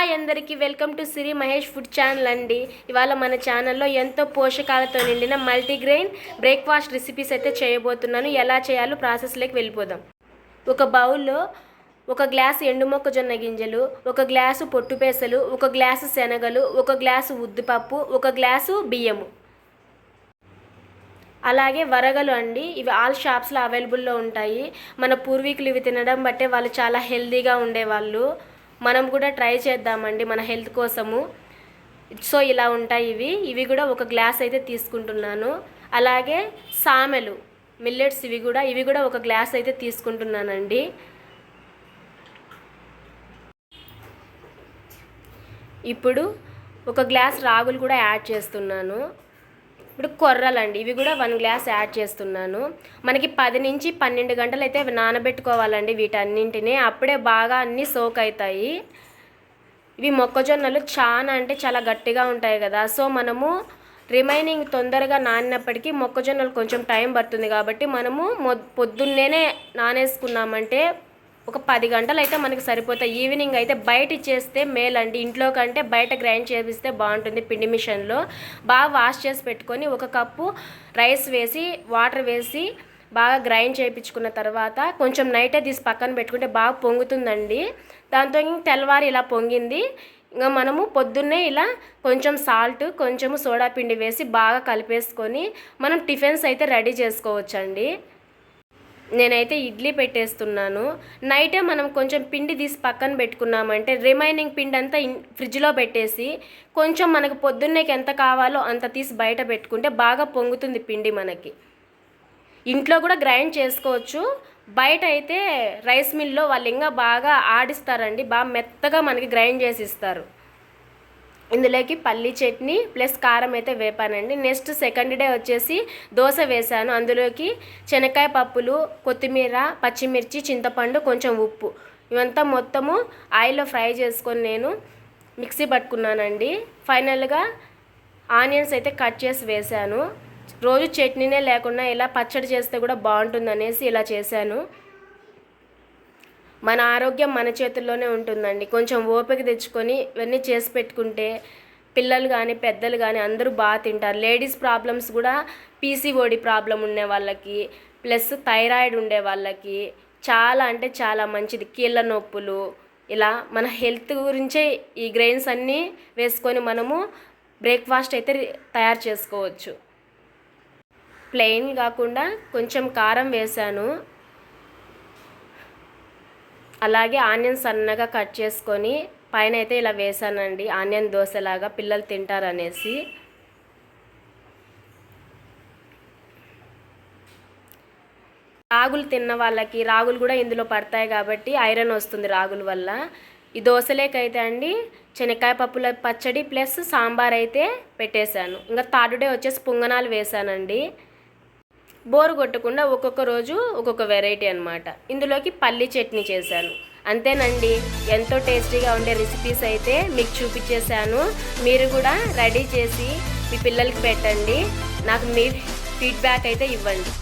Hi అందరికీ welcome to Siri Mahesh food channel అండి. ఇవాళ మన ఛానల్లో ఎంతో పోషకాలతో నిండిన మల్టీగ్రెయిన్ బ్రేక్ఫాస్ట్ రెసిపీస్ అయితే చేయబోతున్నాను. ఎలా చేయాలో ప్రాసెస్లోకి వెళ్ళిపోదాం. ఒక బౌల్లో 1 గ్లాసు ఎండు మొక్కజొన్న గింజలు, 1 గ్లాసు పొట్టు పెసలు, 1 గ్లాసు శనగలు, 1 గ్లాసు ఉద్దిపప్పు, 1 గ్లాసు బియ్యము, అలాగే వరగలు అండి. ఇవి ఆల్ షాప్స్లో అవైలబుల్లో ఉంటాయి. మన పూర్వీకులు ఇవి తినడం బట్టే వాళ్ళు చాలా హెల్తీగా ఉండేవాళ్ళు. మనం కూడా ట్రై చేద్దామండి మన హెల్త్ కోసము. సో ఇలా ఉంటాయి ఇవి కూడా 1 గ్లాస్ అయితే తీసుకుంటున్నాను. అలాగే సామెలు మిల్లెట్స్ ఇవి కూడా 1 గ్లాస్ అయితే తీసుకుంటున్నానండి. ఇప్పుడు 1 గ్లాస్ రాగులు కూడా యాడ్ చేస్తున్నాను. ఇప్పుడు కొర్రలండి, ఇవి కూడా 1 గ్లాస్ యాడ్ చేస్తున్నాను. మనకి 10 నుంచి 12 గంటలు అయితే నానబెట్టుకోవాలండి వీటన్నింటినీ, అప్పుడే బాగా అన్నీ సోక్ అవుతాయి. ఇవి మొక్కజొన్నలు చాలా గట్టిగా ఉంటాయి కదా, సో మనము రిమైనింగ్ తొందరగా నానినప్పటికీ మొక్కజొన్నలు కొంచెం టైం పడుతుంది కాబట్టి మనము పొద్దున్నేనే నానేసుకున్నామంటే ఒక 10 గంటలు అయితే మనకి సరిపోతాయి. ఈవినింగ్ అయితే బయట ఇచ్చేస్తే మేలండి, ఇంట్లో కంటే బయట గ్రైండ్ చేపిస్తే బాగుంటుంది. పిండి మిషన్లో బాగా వాష్ చేసి పెట్టుకొని 1 కప్పు రైస్ వేసి వాటర్ వేసి బాగా గ్రైండ్ చేయించుకున్న తర్వాత కొంచెం నైటే తీసి పక్కన పెట్టుకుంటే బాగా పొంగుతుందండి. దాంతో తెల్లవారి ఇలా పొంగింది, ఇంకా మనము పొద్దున్నే ఇలా కొంచెం సాల్ట్ కొంచెము సోడా పిండి వేసి బాగా కలిపేసుకొని మనం టిఫిన్స్ అయితే రెడీ చేసుకోవచ్చండి. నేనైతే ఇడ్లీ పెట్టేస్తున్నాను. నైటే మనం కొంచెం పిండి తీసి పక్కన పెట్టుకున్నామంటే రిమైనింగ్ పిండి అంతా ఫ్రిడ్జ్లో పెట్టేసి కొంచెం మనకు పొద్దున్నేకి ఎంత కావాలో అంత తీసి బయట పెట్టుకుంటే బాగా పొంగుతుంది పిండి. మనకి ఇంట్లో కూడా గ్రైండ్ చేసుకోవచ్చు. బయట అయితే రైస్ మిల్లో వాళ్ళు ఇంకా బాగా ఆడిస్తారండి, బాగా మెత్తగా మనకి గ్రైండ్ చేసి ఇస్తారు. ఇందులోకి పల్లి చట్నీ ప్లస్ కారం అయితే వేపానండి. నెక్స్ట్ సెకండ్ డే వచ్చేసి దోశ వేశాను. అందులోకి శనక్కాయ పప్పులు, కొత్తిమీర, పచ్చిమిర్చి, చింతపండు, కొంచెం ఉప్పు ఇవంతా మొత్తము ఆయిల్లో ఫ్రై చేసుకొని నేను మిక్సీ పట్టుకున్నానండి. ఫైనల్గా ఆనియన్స్ అయితే కట్ చేసి వేశాను. రోజు చట్నీనే లేకుండా ఇలా పచ్చడి చేస్తే కూడా బాగుంటుందనేసి ఇలా చేశాను. మన ఆరోగ్యం మన చేతుల్లోనే ఉంటుందండి. కొంచెం ఓపిక తెచ్చుకొని ఇవన్నీ చేసి పెట్టుకుంటే పిల్లలు కానీ పెద్దలు కానీ అందరూ బాగా తింటారు. లేడీస్ ప్రాబ్లమ్స్ కూడా పీసీఓడి ప్రాబ్లం ఉండే వాళ్ళకి ప్లస్ థైరాయిడ్ ఉండే వాళ్ళకి చాలా మంచిది. కీళ్ళ నొప్పులు ఇలా మన హెల్త్ గురించే ఈ గ్రెయిన్స్ అన్నీ వేసుకొని మనము బ్రేక్ఫాస్ట్ అయితే తయారు చేసుకోవచ్చు. ప్లెయిన్ కాకుండా కొంచెం కారం వేశాను. అలాగే ఆనియన్ సన్నగా కట్ చేసుకొని పైన అయితే ఇలా వేసానండి, ఆనియన్ దోశలాగా పిల్లలు తింటారనేసి. రాగులు తిన్న వాళ్ళకి రాగులు కూడా ఇందులో పడతాయి కాబట్టి ఐరన్ వస్తుంది రాగుల వల్ల. ఈ దోశలేకైతే అండి శనక్కాయ పప్పుల పచ్చడి ప్లస్ సాంబార్ అయితే పెట్టేశాను. ఇంకా థర్డ్ డే వచ్చేసి పొంగనాలు వేసానండి. బోరు కొట్టకుండా ఒక్కొక్క రోజు ఒక్కొక్క వెరైటీ అనమాట. ఇందులోకి పల్లి చట్నీ చేశాను. అంతేనండి, ఎంతో టేస్టీగా ఉండే రెసిపీస్ అయితే మీకు చూపించేశాను. మీరు కూడా రెడీ చేసి మీ పిల్లలకి పెట్టండి. నాకు మీ ఫీడ్బ్యాక్ అయితే ఇవ్వండి.